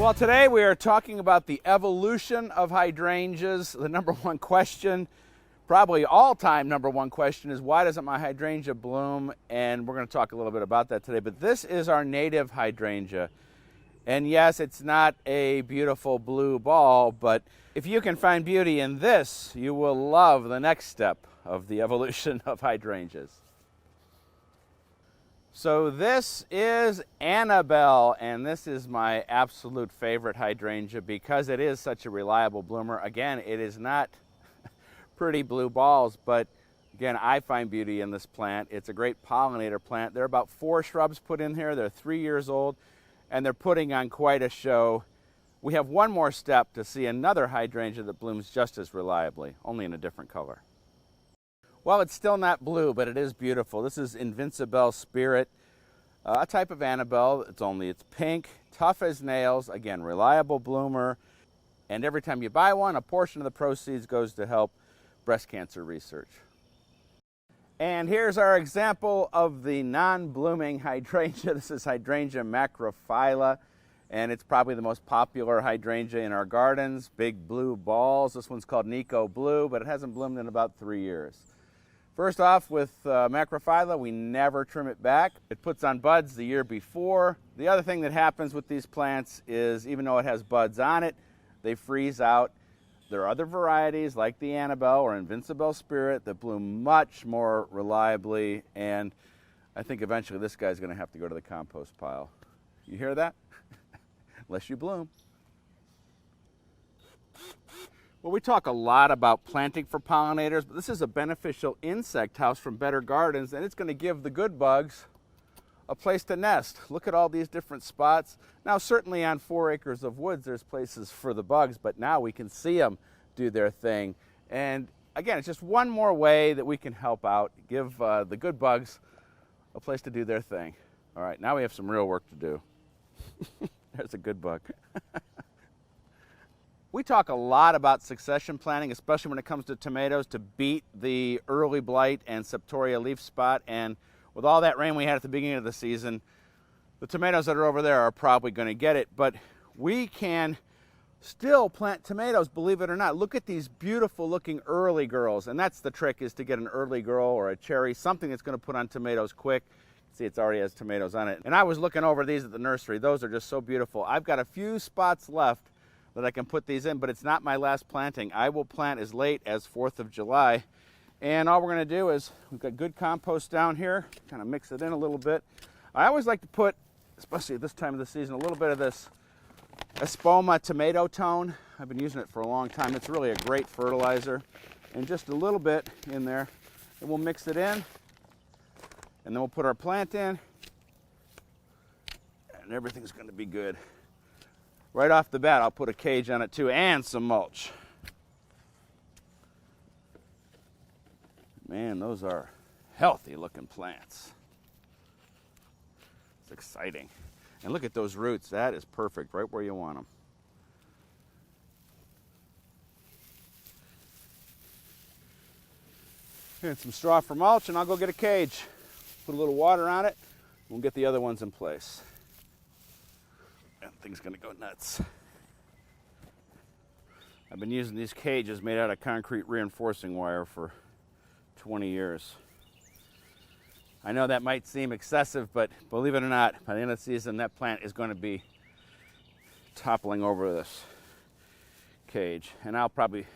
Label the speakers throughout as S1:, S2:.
S1: Well, today we are talking about the evolution of hydrangeas. The number one question, probably all-time number one question, is why doesn't my hydrangea bloom? And we're going to talk a little bit about that today. But this is our native hydrangea. And yes, it's not a beautiful blue ball, but if you can find beauty in this, you will love the next step of the evolution of hydrangeas. So this is Annabelle, and this is my absolute favorite hydrangea because it is such a reliable bloomer. Again, it is not pretty blue balls, but again, I find beauty in this plant. It's a great pollinator plant. There are about 4 shrubs put in here. They're 3 years old, and they're putting on quite a show. We have one more step to see another hydrangea that blooms just as reliably, only in a different color. Well, it's still not blue, but it is beautiful. This is Invincible Spirit, a type of Annabelle. It's pink, tough as nails, again, reliable bloomer. And every time you buy one, a portion of the proceeds goes to help breast cancer research. And here's our example of the non-blooming hydrangea. This is Hydrangea macrophylla, and it's probably the most popular hydrangea in our gardens. Big blue balls. This one's called Nico Blue, but it hasn't bloomed in about 3 years. First off, with macrophylla, we never trim it back. It puts on buds the year before. The other thing that happens with these plants is even though it has buds on it, they freeze out. There are other varieties like the Annabelle or Invincible Spirit that bloom much more reliably, and I think eventually this guy's going to have to go to the compost pile. You hear that? Unless you bloom. Well, we talk a lot about planting for pollinators, but this is a beneficial insect house from Better Gardens, and it's going to give the good bugs a place to nest. Look at all these different spots. Now, certainly on 4 acres of woods, there's places for the bugs, but now we can see them do their thing. And again, it's just one more way that we can help out, give the good bugs a place to do their thing. All right, now we have some real work to do. There's a good bug. We talk a lot about succession planting, especially when it comes to tomatoes, to beat the early blight and septoria leaf spot. And with all that rain we had at the beginning of the season, the tomatoes that are over there are probably going to get it. But we can still plant tomatoes, believe it or not. Look at these beautiful looking early girls. And that's the trick, is to get an early girl or a cherry, something that's going to put on tomatoes quick. See, it already has tomatoes on it. And I was looking over these at the nursery. Those are just so beautiful. I've got a few spots left that I can put these in, but it's not my last planting. I will plant as late as 4th of July. And all we're going to do is, we've got good compost down here, kind of mix it in a little bit. I always like to put, especially at this time of the season, a little bit of this Espoma tomato tone. I've been using it for a long time. It's really a great fertilizer. And just a little bit in there, and we'll mix it in, and then we'll put our plant in, and everything's going to be good. Right off the bat, I'll put a cage on it too, and some mulch. Man, those are healthy looking plants. It's exciting. And look at those roots. That is perfect, right where you want them. And some straw for mulch, and I'll go get a cage. Put a little water on it. We'll get the other ones in place. That thing's going to go nuts. I've been using these cages made out of concrete reinforcing wire for 20 years. I know that might seem excessive, but believe it or not, by the end of the season, that plant is going to be toppling over this cage. And I'll probably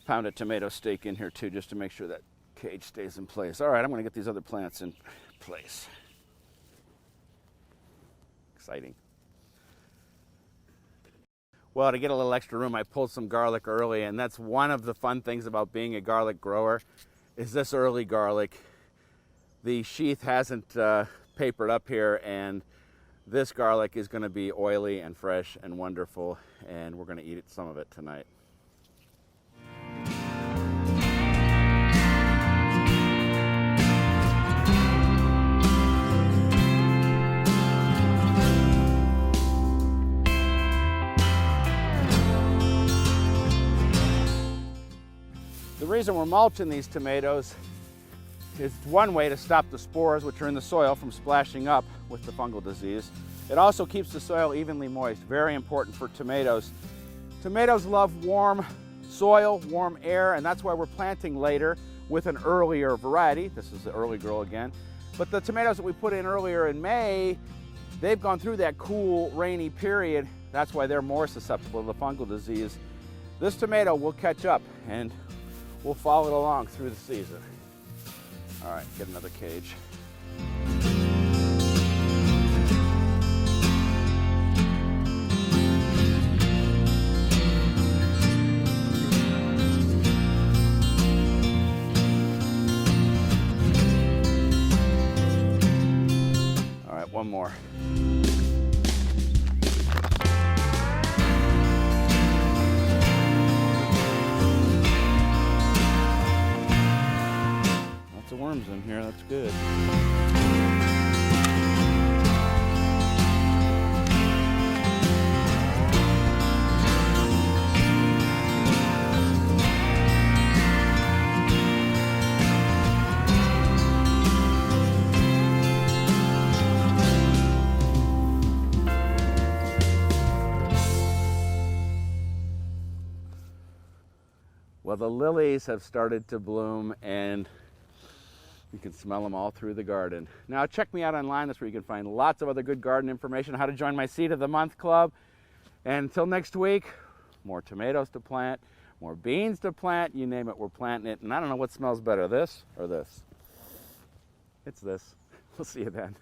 S1: pound a tomato steak in here too, just to make sure that cage stays in place. All right, I'm going to get these other plants in place. Exciting. Well, to get a little extra room, I pulled some garlic early, and that's one of the fun things about being a garlic grower, is this early garlic. The sheath hasn't papered up here, and this garlic is going to be oily and fresh and wonderful, and we're going to eat some of it tonight. The reason we're mulching these tomatoes is one way to stop the spores, which are in the soil, from splashing up with the fungal disease. It also keeps the soil evenly moist, very important for tomatoes. Tomatoes love warm soil, warm air, and that's why we're planting later with an earlier variety. This is the early girl again. But the tomatoes that we put in earlier in May, they've gone through that cool, rainy period. That's why they're more susceptible to the fungal disease. This tomato will catch up and we'll follow it along through the season. All right, get another cage. All right, one more. Worms in here, that's good. Well, the lilies have started to bloom and you can smell them all through the garden. Now check me out online. That's where you can find lots of other good garden information, how to join my Seed of the Month club. And until next week, more tomatoes to plant, more beans to plant, you name it, we're planting it. And I don't know what smells better, this or this. It's this. We'll see you then.